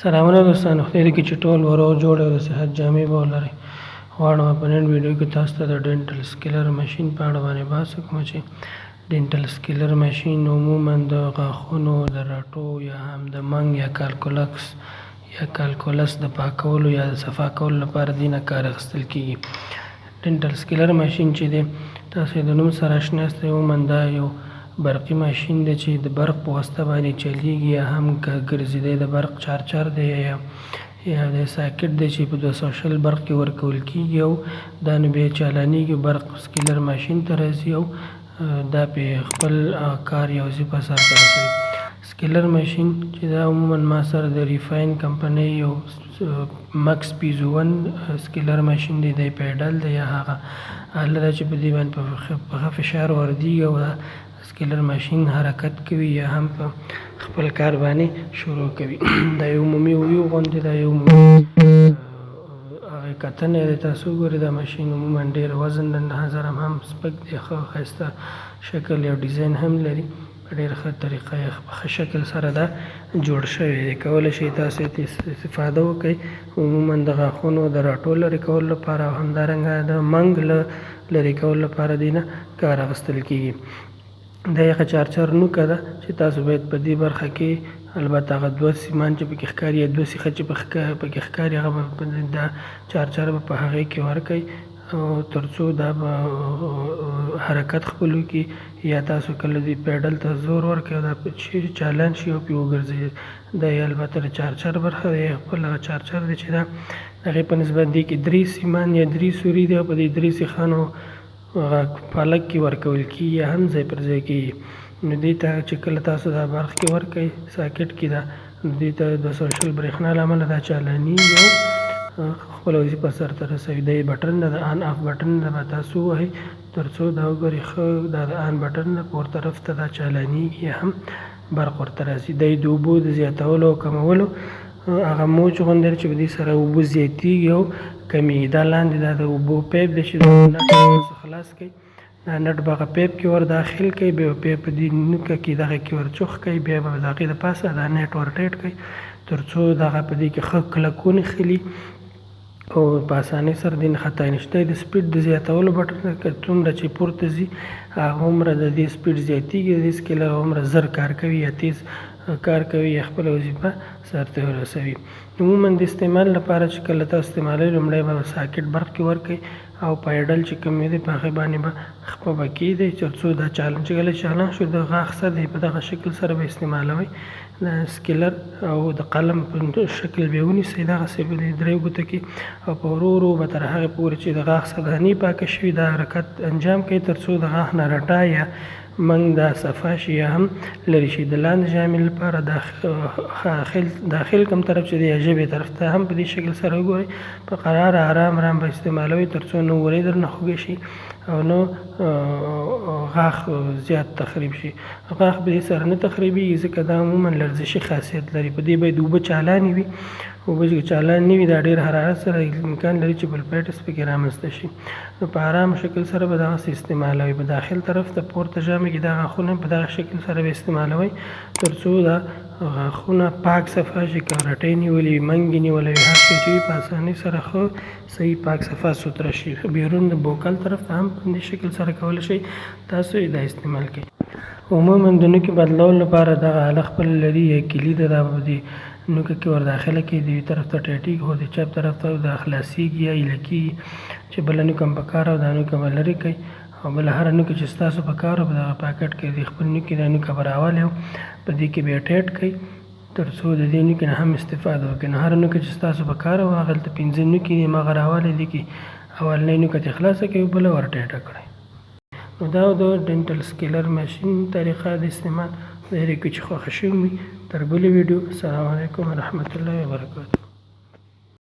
سلامونه دوستانو، خدای دې وکړي چې ټول ورو جوړ او د صحت جامې به ولرئ. غواړم په نن ویډیو کې تاسو ته د ډینټل سکیلر ماشین په اړه باندې بحث وکړم چې ډینټل سکیلر ماشین عموما د غاښونو د رټو یا هم د منګ یا کالکولس د پاکولو یا د صفا کولو لپاره دې نه کار اخیستل کېږي. ډینټل سکیلر ماشین چې دی تاسو د نوم سره اشنا یاست. عموما دا یو برقي ماشین دی چې د برق په واسطه باندې چلیږي یا هم ګرځېدی د برق چارجر دی یا د ساکټ دی چې په 220 برق کې ورکول کېږي او دا نو بیا چالانېږي. برق سکیلر ماشین ته راځي او دا پې خپل کار یو وظیفه سرته رسوي. سکیلر ماشین چې دا عموما ما سره د ریفاین کمپنۍ یو مکس پیزو 1 سکیلر ماشین دی. دی پیډل دی یا هغه آله ده چې په دې باندې په ښه فشار وردېږي او سکیلر ماشین حرکت کوي یا هم په خپل کار باندې شروع کوي. دا یو عمومي ویو غوندې دا یو کتنه دی. تاسو وګورئ دا ماشین عموما ډېر وزن د نظر هم سپک دی، ښه ښایسته شکل یا ډیزاین هم لري. په ډېر ښه طریقه یې په ښه شکل سره دا جوړ شوی دی. کولی شئ تاسو یې استفاده وکړئ عموما د غاښونو د راټو لرې کولو لپاره او همدارنګه د منګ لرې کولو لپاره دې نه کار اخیستل کېږي. دا یې چارجر نوکه ده چې تاسو باید په دې برخه کې البته هغه 2 سیمان چې پکې ښکاري یا 2 سیخه چې پکې ښکاري هغه دا چارجر به په هغې کې ورکئ او تر څو دا به حرکت خپل وکړي یا تاسو کله دې پیډل ته زور ورکړئ او دا چې چالان شي او پې وګرځي. دا یې البته د چارجر برخه دی. خپل هغه چارجر دی چې دا هغې په نسبت دې کې 3 سیمان یا 3 سوري دی او په دې 3 سیخانو پالک کې ورکول کېږي یا هم ځای پر ځای کېږي. نو دې ته چې کله تاسو دا برق کې ورکئ ساکټ کې دا دې ته 220 برېښنا له امله دا چالانېږي او خپله وظیفه سرته رسوي. دا یې بټن ده، د آن آف بټن ده به تاسو ووهئ تر څو دا وګورئ ښه دا د آن بټن ده پورته طرف ته دا چالانېږي یا هم برق ورته راځي. دا یې د اوبو د زیاتولو او کمولو هغه موج غوندې چې په دې سره اوبه زیاتېږي او کمیږي. دا لاندې دا د اوبو پیپ دی چې نټ خلاص کړئ، دا نټ به هغه پیپ کې ور داخل کړئ، بیا به پیپ په دې نوکه کې دغه کې ور چوخ کړئ، بیا به د هغې د پاسه دا نټ ور ټیټ کړئ تر څو دغه په دې کې ښه کلک ونښلي او په اسانۍ سره دې نه خطا نشته. د سپیډ د زیاتولو بټن څومره چې پورته ځي هغومره د دې سپیډ زیاتېږي. د دې سکیلر هغومره زر کار کوي یا تیز کار کوي یا خپله وظیفه سرته ورسوي. عموما د استعمال لپاره چې کله تاسو استعمالوئ لومړی به ساکټ برق کې ورکړئ او پیډل چې کوم دی په هغې باندې به خپه به کېږدئ تر څو دا چالان چې کله چالان شو د غاښ سر دی په دغه شکل سره به استعمالوئ. د سکیلر او د قلم په شکل به یې ونیسئ دغسې په دې 3 ګوتو کې او په ورو ورو به تر هغې پورې چې د غاښ سرحنې پاکه شوي دا حرکت انجام کوئ تر څو د غاښ نه رټه یا منګ دا صفا شي یا هم لرې شي. د لاندې ژامې لپاره داخل کوم طرف چې دی یا ژبې طرف ته هم په دې شکل سره وګورئ په قرار آرام به استعمالوئ تر څو نو ورۍ درنه خوږې شي او نو غاښ زیات تخریب شي. غاښ به دې سره نه تخریبېږي ځکه دا عموما لرزشي خاصیت لري. په دې باید اوبه چالانې وي. اوبه چې چالان نه وي دا ډېر حرارت سره امکان لري چې بلپایټس پکې رامنځته شي. نو په ارامه شکل سره به دغسې استعمالوئ. په داخل طرف ته پورته ژامې کې دا غاښونه په دغه شکل سره به استعمالوئ تر څو دا غاښونه پاک صفا شي. که رټۍ نیولې وي منګ یې نیولی وي هر څه چې وي په اسانۍ سره ښه صحیح پاک صفا سوتره شي. بیرون د بوکل طرف ته هم په دې شکل سره کولی شئ تاسو یې دا استعمال کړئ. عموما د نوکې بدلولو لپاره دغه آله خپل لري یا کلي ده. دا به دې نوکه کې ور داخله کړي، د یوې طرف ته ټیټېږي خو د چپ طرف ته دا خلاصېږي یا ایله کېږي چې بله نوکه هم په کار او دا نوکه به لرې کړئ او بله هره نوکه چې ستاسو په کار په دغه پاکټ کې د خپل نوکې دا نوکه به راولئ او په دې کې به یې ټیټ کړئ تر څو د دې نوکې نه هم استفاده وکړئ. نو هره نوکه چې ستاسو په کار وه هغلته 5 نوکې دي هماغه راولئ، دې کې اولنۍ نوکه ترې خلاصه کړئ او بله ور ټیټه کړئ. نو دا د ډینټل سکیلر ماشین طریقه د استعمال د هرې کې چې خوښه شوي وي. تر بلې ویډیو السلام علیکم ورحمة الله وبرکاته.